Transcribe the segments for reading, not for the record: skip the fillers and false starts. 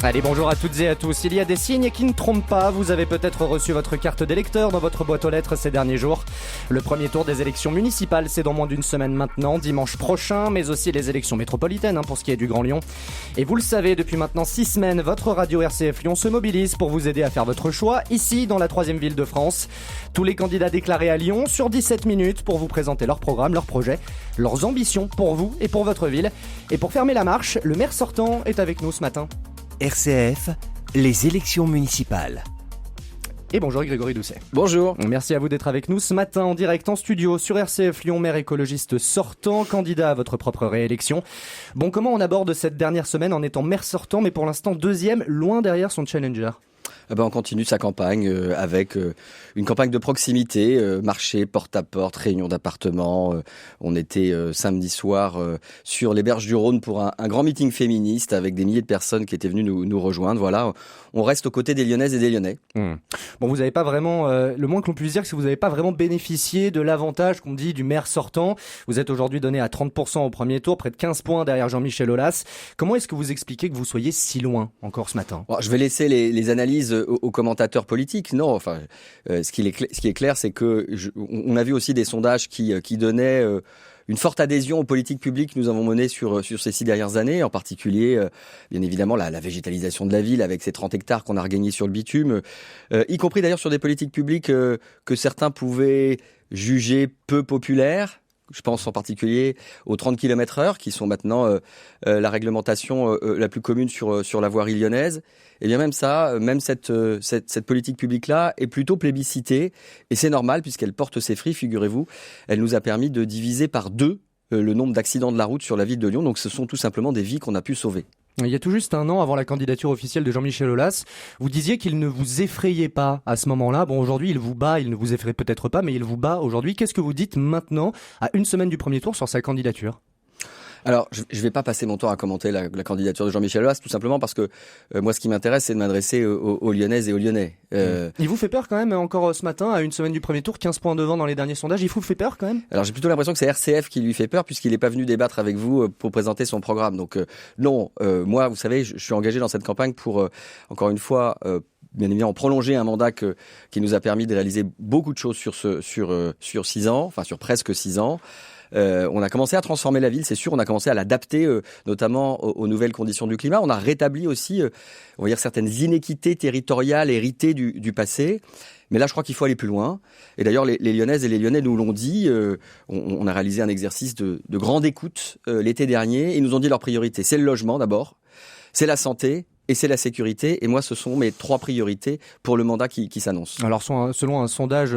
Allez, bonjour à toutes et à tous. Il y a des signes qui ne trompent pas. Vous avez peut-être reçu votre carte d'électeur dans votre boîte aux lettres ces derniers jours. Le premier tour des élections municipales, c'est dans moins d'une semaine maintenant, dimanche prochain, mais aussi les élections métropolitaines pour ce qui est du Grand Lyon. Et vous le savez, depuis maintenant 6 semaines, votre radio RCF Lyon se mobilise pour vous aider à faire votre choix, ici, dans la 3e ville de France. Tous les candidats déclarés à Lyon sur 17 minutes pour vous présenter leur programme, leurs projets, leurs ambitions pour vous et pour votre ville. Et pour fermer la marche, le maire sortant est avec nous ce matin. RCF, les élections municipales. Et bonjour Grégory Doucet. Bonjour. Merci à vous d'être avec nous ce matin en direct en studio sur RCF Lyon, maire écologiste sortant, candidat à votre propre réélection. Bon, comment on aborde cette dernière semaine en étant maire sortant, mais pour l'instant deuxième, loin derrière son challenger ? On continue sa campagne avec une campagne de proximité, marché porte-à-porte, réunion d'appartements. On était samedi soir sur les berges du Rhône pour un grand meeting féministe avec des milliers de personnes qui étaient venues nous rejoindre. Voilà, on reste aux côtés des Lyonnaises et des Lyonnais. Bon, vous n'avez pas vraiment, le moins que l'on puisse dire, c'est que vous n'avez pas vraiment bénéficié de l'avantage qu'on dit du maire sortant. Vous êtes aujourd'hui donné à 30% au premier tour, près de 15 points derrière Jean-Michel Aulas. Comment est-ce que vous expliquez que vous soyez si loin encore ce matin ? Je vais laisser les analyses aux commentateurs politiques. Non, ce qui est clair, c'est que on a vu aussi des sondages qui donnaient une forte adhésion aux politiques publiques que nous avons menées sur ces 6 dernières années, en particulier, bien évidemment, la végétalisation de la ville avec ces 30 hectares qu'on a regagnés sur le bitume, y compris d'ailleurs sur des politiques publiques que certains pouvaient juger peu populaires. Je pense en particulier aux 30 km/h qui sont maintenant la réglementation la plus commune sur la voirie lyonnaise. Et bien même cette politique publique-là est plutôt plébiscitée. Et c'est normal puisqu'elle porte ses fruits, figurez-vous. Elle nous a permis de diviser par 2 le nombre d'accidents de la route sur la ville de Lyon. Donc ce sont tout simplement des vies qu'on a pu sauver. Il y a tout juste un an, avant la candidature officielle de Jean-Michel Aulas, vous disiez qu'il ne vous effrayait pas à ce moment-là. Bon, aujourd'hui, il vous bat, il ne vous effraie peut-être pas, mais il vous bat aujourd'hui. Qu'est-ce que vous dites maintenant, à une semaine du premier tour, sur sa candidature ? Alors, je vais pas passer mon temps à commenter la candidature de Jean-Michel Aulas, tout simplement parce que moi, ce qui m'intéresse, c'est de m'adresser aux Lyonnaises et aux Lyonnais. Il vous fait peur quand même, encore ce matin, à une semaine du premier tour, 15 points devant dans les derniers sondages, il vous fait peur quand même ? Alors, j'ai plutôt l'impression que c'est RCF qui lui fait peur, puisqu'il n'est pas venu débattre avec vous pour présenter son programme. Donc, non, moi, vous savez, je suis engagé dans cette campagne pour, encore une fois, bien évidemment, prolonger un mandat qui nous a permis de réaliser beaucoup de choses sur 6 ans, enfin sur presque 6 ans. On a commencé à transformer la ville, c'est sûr. On a commencé à l'adapter, notamment aux nouvelles conditions du climat. On a rétabli aussi, on va dire, certaines inéquités territoriales héritées du passé. Mais là, je crois qu'il faut aller plus loin. Et d'ailleurs, les Lyonnaises et les Lyonnais nous l'ont dit. On a réalisé un exercice de grande écoute l'été dernier. Ils nous ont dit leurs priorités. C'est le logement d'abord, c'est la santé et c'est la sécurité. Et moi, ce sont mes 3 priorités pour le mandat qui s'annonce. Alors, selon un sondage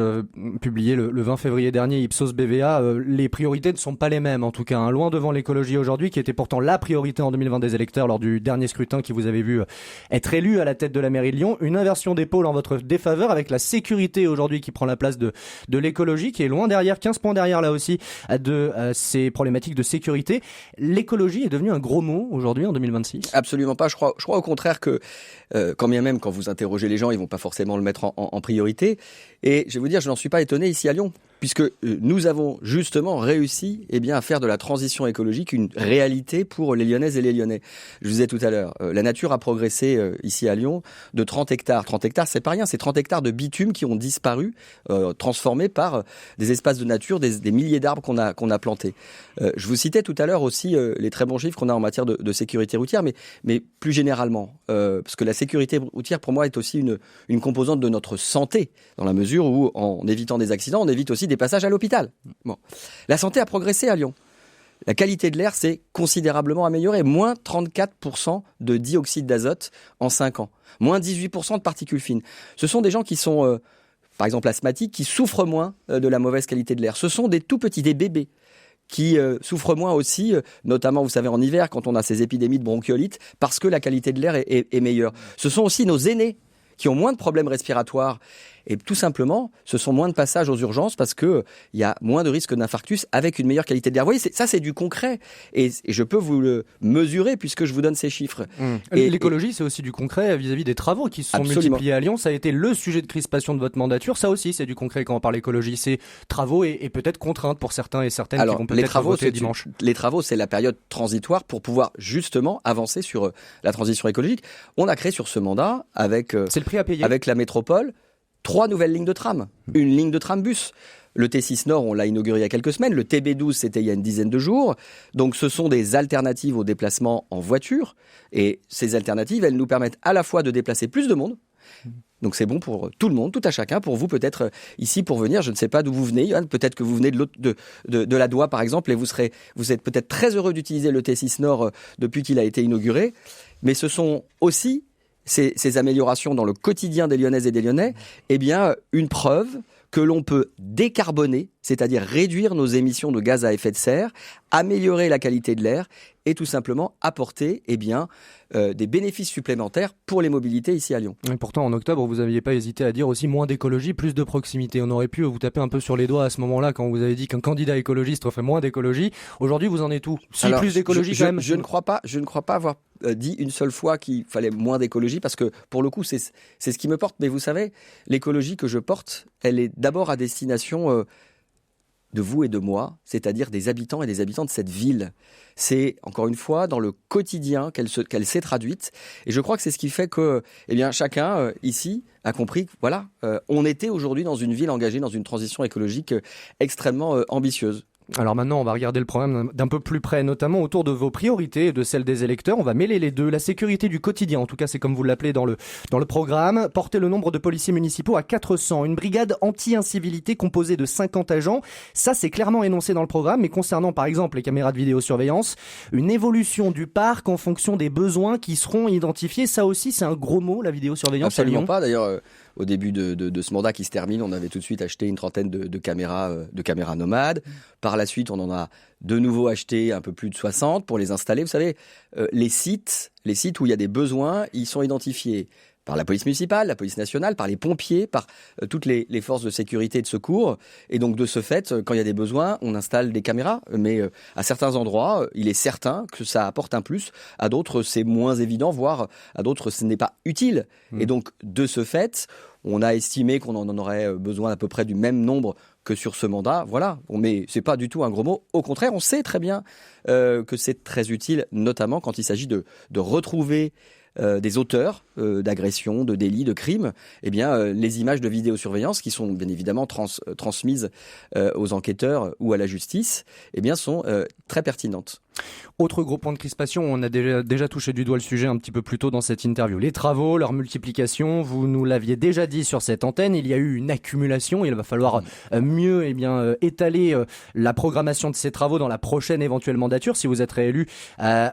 publié le 20 février dernier, Ipsos BVA, les priorités ne sont pas les mêmes, en tout cas. Loin devant l'écologie aujourd'hui, qui était pourtant la priorité en 2020 des électeurs lors du dernier scrutin qui vous avez vu être élu à la tête de la mairie de Lyon. Une inversion des pôles en votre défaveur, avec la sécurité aujourd'hui qui prend la place de l'écologie, qui est loin derrière, 15 points derrière là aussi, de ces problématiques de sécurité. L'écologie est devenue un gros mot aujourd'hui en 2026 ? Absolument pas. Je crois au contraire que, quand bien même, quand vous interrogez les gens, ils vont pas forcément le mettre en priorité. Et je vais vous dire, je n'en suis pas étonné ici à Lyon, puisque nous avons justement réussi à faire de la transition écologique une réalité pour les Lyonnaises et les Lyonnais. Je vous disais tout à l'heure, la nature a progressé ici à Lyon de 30 hectares. 30 hectares, c'est pas rien, c'est 30 hectares de bitume qui ont disparu, transformés par des espaces de nature, des milliers d'arbres qu'on a plantés. Je vous citais tout à l'heure aussi les très bons chiffres qu'on a en matière de sécurité routière, mais plus généralement, parce que la sécurité routière, pour moi, est aussi une composante de notre santé, dans la mesure où, en évitant des accidents, on évite aussi des passages à l'hôpital. Bon. La santé a progressé à Lyon. La qualité de l'air s'est considérablement améliorée. Moins 34% de dioxyde d'azote en 5 ans. Moins 18% de particules fines. Ce sont des gens qui sont, par exemple, asthmatiques, qui souffrent moins de la mauvaise qualité de l'air. Ce sont des tout petits, des bébés, qui souffrent moins aussi, notamment, vous savez, en hiver, quand on a ces épidémies de bronchiolite, parce que la qualité de l'air est meilleure. Ce sont aussi nos aînés qui ont moins de problèmes respiratoires. Et tout simplement, ce sont moins de passages aux urgences parce que il y a moins de risques d'infarctus avec une meilleure qualité de l'air. Vous voyez, ça c'est du concret. Et je peux vous le mesurer puisque je vous donne ces chiffres. Et l'écologie, c'est aussi du concret vis-à-vis des travaux qui se sont multipliés à Lyon. Ça a été le sujet de crispation de votre mandature. Ça aussi, c'est du concret quand on parle écologie. C'est travaux et peut-être contraintes pour certains et certaines qui vont peut-être voter dimanche. Les travaux, c'est la période transitoire pour pouvoir justement avancer sur la transition écologique. On a créé sur ce mandat, avec c'est le prix à payer. Avec la métropole, 3 nouvelles lignes de tram. Une ligne de tram bus. Le T6 Nord, on l'a inauguré il y a quelques semaines. Le TB12, c'était il y a une dizaine de jours. Donc, ce sont des alternatives au déplacement en voiture. Et ces alternatives, elles nous permettent à la fois de déplacer plus de monde. Donc, c'est bon pour tout le monde, tout à chacun. Pour vous, peut-être ici, pour venir, je ne sais pas d'où vous venez. Yann. Peut-être que vous venez de la Doua, par exemple, et vous êtes peut-être très heureux d'utiliser le T6 Nord depuis qu'il a été inauguré. Mais ce sont aussi ces améliorations dans le quotidien des Lyonnaises et des Lyonnais, eh bien, une preuve que l'on peut décarboner, c'est-à-dire réduire nos émissions de gaz à effet de serre, améliorer la qualité de l'air et tout simplement apporter des bénéfices supplémentaires pour les mobilités ici à Lyon. Et pourtant, en octobre, vous n'aviez pas hésité à dire aussi moins d'écologie, plus de proximité. On aurait pu vous taper un peu sur les doigts à ce moment-là quand vous avez dit qu'un candidat écologiste ferait moins d'écologie. Aujourd'hui, vous en êtes où ? Si, plus d'écologie quand même. Je ne crois pas avoir dit une seule fois qu'il fallait moins d'écologie parce que pour le coup, c'est ce qui me porte. Mais vous savez, l'écologie que je porte, elle est d'abord à destination de vous et de moi, c'est-à-dire des habitants et des habitants de cette ville. C'est, encore une fois, dans le quotidien qu'elle s'est traduite. Et je crois que c'est ce qui fait que chacun ici a compris que on était aujourd'hui dans une ville engagée dans une transition écologique extrêmement ambitieuse. Alors maintenant, on va regarder le programme d'un peu plus près, notamment autour de vos priorités et de celles des électeurs. On va mêler les deux. La sécurité du quotidien, en tout cas c'est comme vous l'appelez dans le programme. Porter le nombre de policiers municipaux à 400. Une brigade anti-incivilité composée de 50 agents. Ça, c'est clairement énoncé dans le programme. Mais concernant par exemple les caméras de vidéosurveillance, une évolution du parc en fonction des besoins qui seront identifiés. Ça aussi, c'est un gros mot, la vidéosurveillance. Absolument pas. D'ailleurs, au début de ce mandat qui se termine, on avait tout de suite acheté une trentaine de caméras nomades. Par la suite, on en a de nouveau acheté un peu plus de 60 pour les installer. Vous savez, les sites où il y a des besoins, ils sont identifiés par la police municipale, la police nationale, par les pompiers, par toutes les forces de sécurité et de secours. Et donc, de ce fait, quand il y a des besoins, on installe des caméras. Mais à certains endroits, il est certain que ça apporte un plus. À d'autres, c'est moins évident, voire à d'autres, ce n'est pas utile. Et donc, de ce fait, on a estimé qu'on en aurait besoin à peu près du même nombre que sur ce mandat. Voilà. Mais c'est pas du tout un gros mot. Au contraire, on sait très bien que c'est très utile, notamment quand il s'agit de retrouver des auteurs d'agressions, de délits, de crimes, les images de vidéosurveillance qui sont bien évidemment transmises aux enquêteurs ou à la justice, sont très pertinentes. Autre gros point de crispation, on a déjà touché du doigt le sujet un petit peu plus tôt dans cette interview. Les travaux, leur multiplication, vous nous l'aviez déjà dit sur cette antenne, il y a eu une accumulation, il va falloir mieux étaler la programmation de ces travaux dans la prochaine éventuelle mandature. Si vous êtes réélu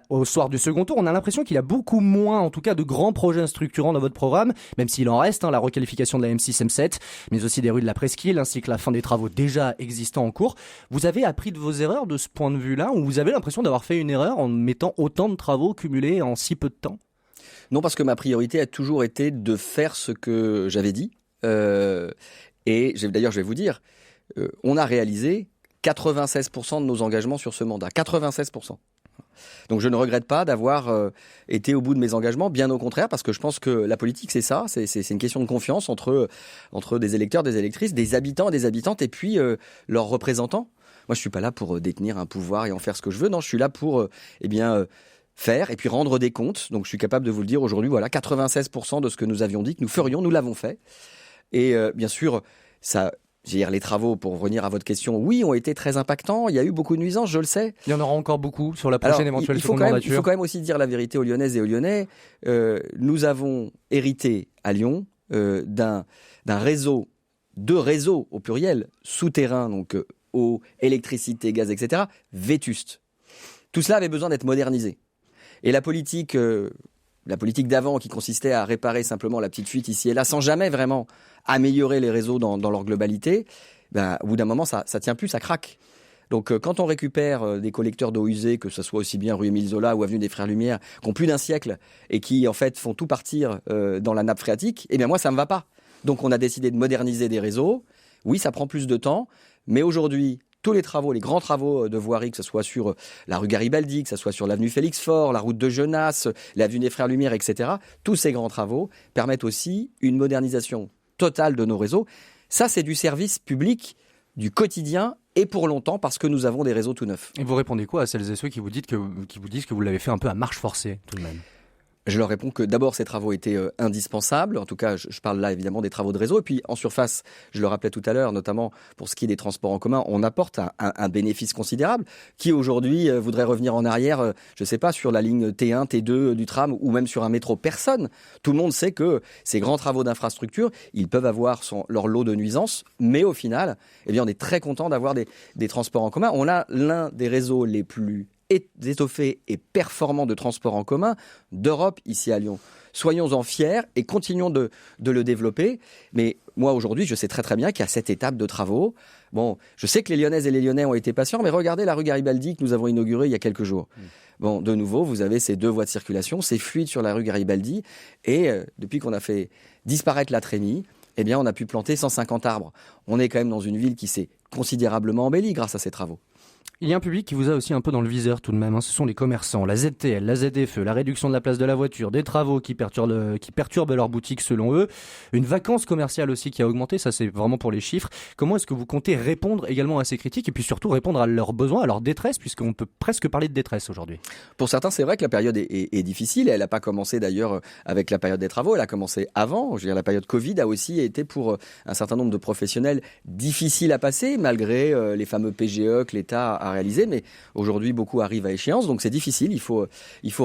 au soir du second tour, on a l'impression qu'il y a beaucoup moins, en tout cas, de grands projets structurants dans votre programme, même s'il en reste, la requalification de la M6, M7, mais aussi des rues de la Presqu'île, ainsi que la fin des travaux déjà existants en cours. Vous avez appris de vos erreurs de ce point de vue-là, ou vous avez l'impression d'avoir fait une erreur en mettant autant de travaux cumulés en si peu de temps ? Non, parce que ma priorité a toujours été de faire ce que j'avais dit. Et d'ailleurs, je vais vous dire, on a réalisé 96% de nos engagements sur ce mandat. 96%. Donc je ne regrette pas d'avoir été au bout de mes engagements, bien au contraire, parce que je pense que la politique, c'est ça, c'est une question de confiance entre des électeurs, des électrices, des habitants et des habitantes, et puis leurs représentants. Moi, je suis pas là pour détenir un pouvoir et en faire ce que je veux. Non, je suis là pour faire et puis rendre des comptes. Donc, je suis capable de vous le dire aujourd'hui. Voilà, 96% de ce que nous avions dit que nous ferions, nous l'avons fait. Et bien sûr, les travaux, pour revenir à votre question, oui, ont été très impactants. Il y a eu beaucoup de nuisances, je le sais. Il y en aura encore beaucoup sur la prochaine éventuelle seconde mandature. Il faut quand même aussi dire la vérité aux Lyonnaises et aux Lyonnais. Nous avons hérité à Lyon d'un réseau, de réseaux au pluriel, souterrains, donc eau, électricité, gaz, etc., vétuste. Tout cela avait besoin d'être modernisé. Et la politique d'avant, qui consistait à réparer simplement la petite fuite ici et là, sans jamais vraiment améliorer les réseaux dans leur globalité, au bout d'un moment, ça tient plus, ça craque. Donc, quand on récupère des collecteurs d'eau usée, que ce soit aussi bien rue Émile Zola ou avenue des Frères Lumière, qui ont plus d'un siècle et qui, en fait, font tout partir dans la nappe phréatique, moi, ça me va pas. Donc on a décidé de moderniser des réseaux. Oui, ça prend plus de temps, mais aujourd'hui, tous les travaux, les grands travaux de voirie, que ce soit sur la rue Garibaldi, que ce soit sur l'avenue Félix-Faure, la route de Genasse, l'avenue des Frères Lumière, etc., tous ces grands travaux permettent aussi une modernisation totale de nos réseaux. Ça, c'est du service public, du quotidien, et pour longtemps, parce que nous avons des réseaux tout neufs. Et vous répondez quoi à celles et ceux qui vous disent que vous l'avez fait un peu à marche forcée, tout de même? Je leur réponds que d'abord, ces travaux étaient indispensables. En tout cas, je parle là évidemment des travaux de réseau. Et puis en surface, je le rappelais tout à l'heure, notamment pour ce qui est des transports en commun, on apporte un bénéfice considérable. Qui aujourd'hui voudrait revenir en arrière, je ne sais pas, sur la ligne T1, T2 du tram ou même sur un métro? Personne. Tout le monde sait que ces grands travaux d'infrastructure, ils peuvent avoir leur lot de nuisances. Mais au final, eh bien, on est très content d'avoir des transports en commun. On a l'un des réseaux les plus étoffé et performant de transport en commun d'Europe ici à Lyon. Soyons-en fiers et continuons de le développer. Mais moi, aujourd'hui, je sais très très bien qu'il y a cette étape de travaux. Bon, je sais que les Lyonnaises et les Lyonnais ont été patients, mais regardez la rue Garibaldi que nous avons inaugurée il y a quelques jours. Bon, de nouveau, vous avez ces 2 voies de circulation, c'est fluide sur la rue Garibaldi. Et depuis qu'on a fait disparaître la Trémie, eh bien, on a pu planter 150 arbres. On est quand même dans une ville qui s'est considérablement embellie grâce à ces travaux. Il y a un public qui vous a aussi un peu dans le viseur tout de même, hein. Ce sont les commerçants, la ZTL, la ZFE, la réduction de la place de la voiture, des travaux qui perturbent leur boutique selon eux, une vacance commerciale aussi qui a augmenté, ça c'est vraiment pour les chiffres. Comment est-ce que vous comptez répondre également à ces critiques et puis surtout répondre à leurs besoins, à leur détresse, puisqu'on peut presque parler de détresse aujourd'hui? Pour certains, c'est vrai que la période est difficile. Elle n'a pas commencé d'ailleurs avec la période des travaux, elle a commencé avant. Je veux dire, la période Covid a aussi été pour un certain nombre de professionnels difficile à passer, malgré les fameux PGE que l'État a réalisé, mais aujourd'hui beaucoup arrivent à échéance, donc c'est difficile, il faut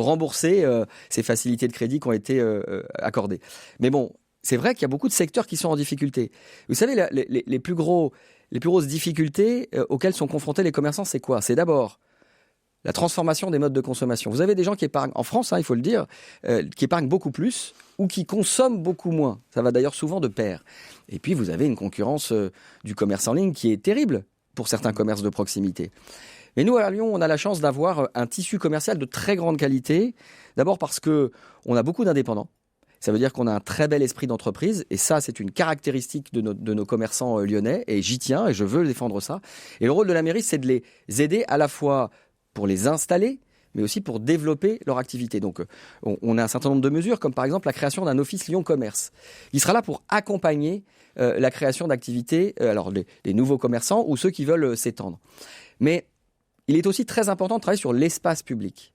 rembourser ces facilités de crédit qui ont été accordées. Mais bon, c'est vrai qu'il y a beaucoup de secteurs qui sont en difficulté. Vous savez, les plus grosses difficultés auxquelles sont confrontés les commerçants, c'est quoi? C'est d'abord la transformation des modes de consommation. Vous avez des gens qui épargnent, en France, il faut le dire, qui épargnent beaucoup plus ou qui consomment beaucoup moins. Ça va d'ailleurs souvent de pair. Et puis vous avez une concurrence du commerce en ligne qui est terrible pour certains commerces de proximité. Mais nous, à Lyon, on a la chance d'avoir un tissu commercial de très grande qualité. D'abord parce qu'on a beaucoup d'indépendants. Ça veut dire qu'on a un très bel esprit d'entreprise. Et ça, c'est une caractéristique de nos commerçants lyonnais. Et j'y tiens et je veux défendre ça. Et le rôle de la mairie, c'est de les aider à la fois pour les installer, mais aussi pour développer leur activité. Donc, on a un certain nombre de mesures, comme par exemple la création d'un office Lyon Commerce. Il sera là pour accompagner la création d'activités, alors les nouveaux commerçants ou ceux qui veulent s'étendre. Mais il est aussi très important de travailler sur l'espace public.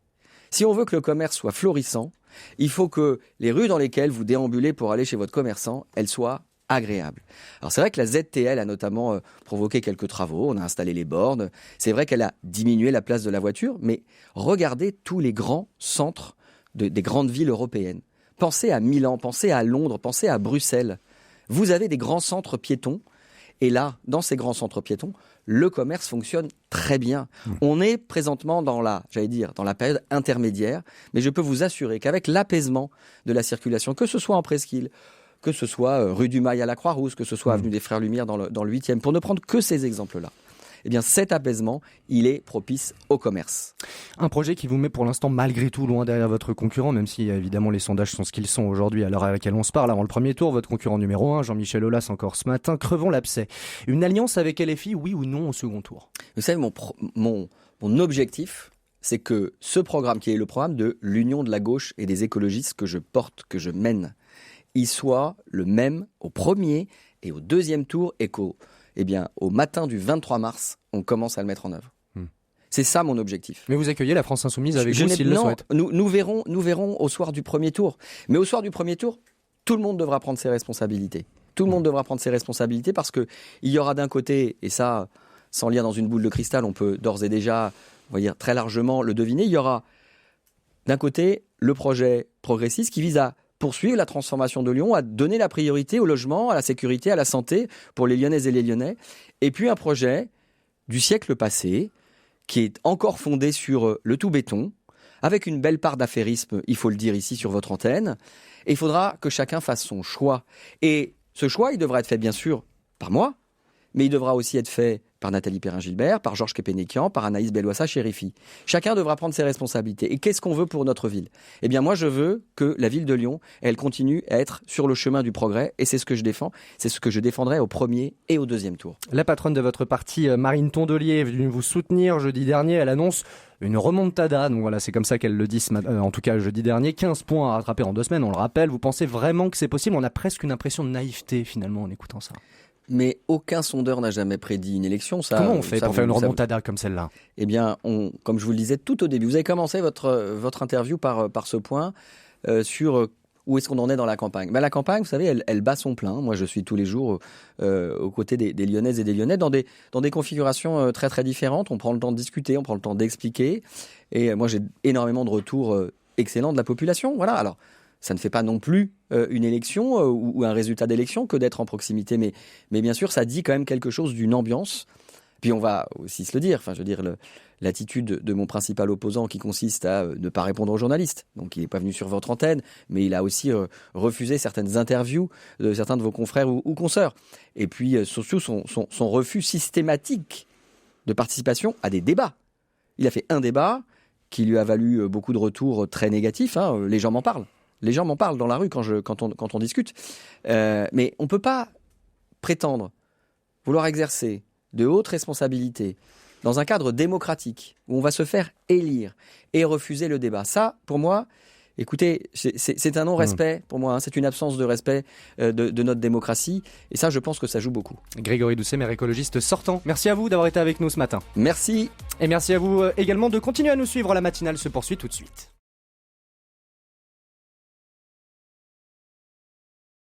Si on veut que le commerce soit florissant, il faut que les rues dans lesquelles vous déambulez pour aller chez votre commerçant, elles soient agréable. Alors c'est vrai que la ZTL a notamment provoqué quelques travaux, on a installé les bornes, c'est vrai qu'elle a diminué la place de la voiture, mais regardez tous les grands centres des grandes villes européennes. Pensez à Milan, pensez à Londres, pensez à Bruxelles. Vous avez des grands centres piétons, et là, dans ces grands centres piétons, le commerce fonctionne très bien. On est présentement dans la période intermédiaire, mais je peux vous assurer qu'avec l'apaisement de la circulation, que ce soit en presqu'île, que ce soit rue du Mail à la Croix-Rousse, que ce soit avenue des Frères Lumière dans le 8e, pour ne prendre que ces exemples-là. Eh bien, cet apaisement, il est propice au commerce. Un projet qui vous met pour l'instant malgré tout loin derrière votre concurrent, même si évidemment les sondages sont ce qu'ils sont aujourd'hui à l'heure à laquelle on se parle. Avant le premier tour, votre concurrent numéro 1, Jean-Michel Aulas, encore ce matin, crevons l'abcès. Une alliance avec LFI, oui ou non au second tour? Vous savez, mon objectif, c'est que ce programme, qui est le programme de l'Union de la gauche et des écologistes que je porte, que je mène, il soit le même au premier et au deuxième tour et au matin du 23 mars, on commence à le mettre en œuvre. C'est ça mon objectif. Mais vous accueillez la France Insoumise avec vous s'il le souhaite. Nous verrons au soir du premier tour. Mais au soir du premier tour, tout le monde devra prendre ses responsabilités. Tout le monde devra prendre ses responsabilités parce qu'il y aura d'un côté, et ça, sans lire dans une boule de cristal, on peut d'ores et déjà, on va dire, très largement le deviner, il y aura d'un côté le projet progressiste qui vise à poursuivre la transformation de Lyon, à donner la priorité au logement, à la sécurité, à la santé pour les Lyonnaises et les Lyonnais. Et puis un projet du siècle passé qui est encore fondé sur le tout béton, avec une belle part d'affairisme, il faut le dire ici sur votre antenne. Et il faudra que chacun fasse son choix. Et ce choix, il devra être fait bien sûr par moi, mais il devra aussi être fait par Nathalie Perrin-Gilbert, par Georges Képénékian, par Anaïs Belloissa-Chérifi. Chacun devra prendre ses responsabilités. Et qu'est-ce qu'on veut pour notre ville ? Eh bien, moi, je veux que la ville de Lyon, elle continue à être sur le chemin du progrès. Et c'est ce que je défends. C'est ce que je défendrai au premier et au deuxième tour. La patronne de votre parti, Marine Tondelier, est venue vous soutenir jeudi dernier. Elle annonce une remontada. Donc voilà, c'est comme ça qu'elle le dit, en tout cas jeudi dernier. 15 points à rattraper en 2 semaines, on le rappelle. Vous pensez vraiment que c'est possible ? On a presque une impression de naïveté, finalement, en écoutant ça. Mais aucun sondeur n'a jamais prédit une élection. Comment on fait pour faire une remontada comme celle-là ? Eh bien, comme je vous le disais tout au début, vous avez commencé votre interview par ce point sur où est-ce qu'on en est dans la campagne. La campagne, vous savez, elle bat son plein. Moi, je suis tous les jours aux côtés des Lyonnaises et des Lyonnais dans des configurations très très différentes. On prend le temps de discuter, on prend le temps d'expliquer. Et moi, j'ai énormément de retours excellents de la population. Voilà. Alors, ça ne fait pas non plus une élection ou un résultat d'élection que d'être en proximité. Mais bien sûr, ça dit quand même quelque chose d'une ambiance. Puis on va aussi se le dire. Enfin, je veux dire, l'attitude de mon principal opposant qui consiste à ne pas répondre aux journalistes. Donc, il n'est pas venu sur votre antenne, mais il a aussi refusé certaines interviews de certains de vos confrères ou consoeurs. Et puis, surtout, son refus systématique de participation à des débats. Il a fait un débat qui lui a valu beaucoup de retours très négatifs. Les gens m'en parlent. Les gens m'en parlent dans la rue quand on discute. Mais on ne peut pas prétendre vouloir exercer de hautes responsabilités dans un cadre démocratique où on va se faire élire et refuser le débat. Ça, pour moi, écoutez, c'est un non-respect pour moi. C'est une absence de respect de notre démocratie. Et ça, je pense que ça joue beaucoup. Grégory Doucet, maire écologiste sortant. Merci à vous d'avoir été avec nous ce matin. Merci. Et merci à vous également de continuer à nous suivre. La matinale se poursuit tout de suite.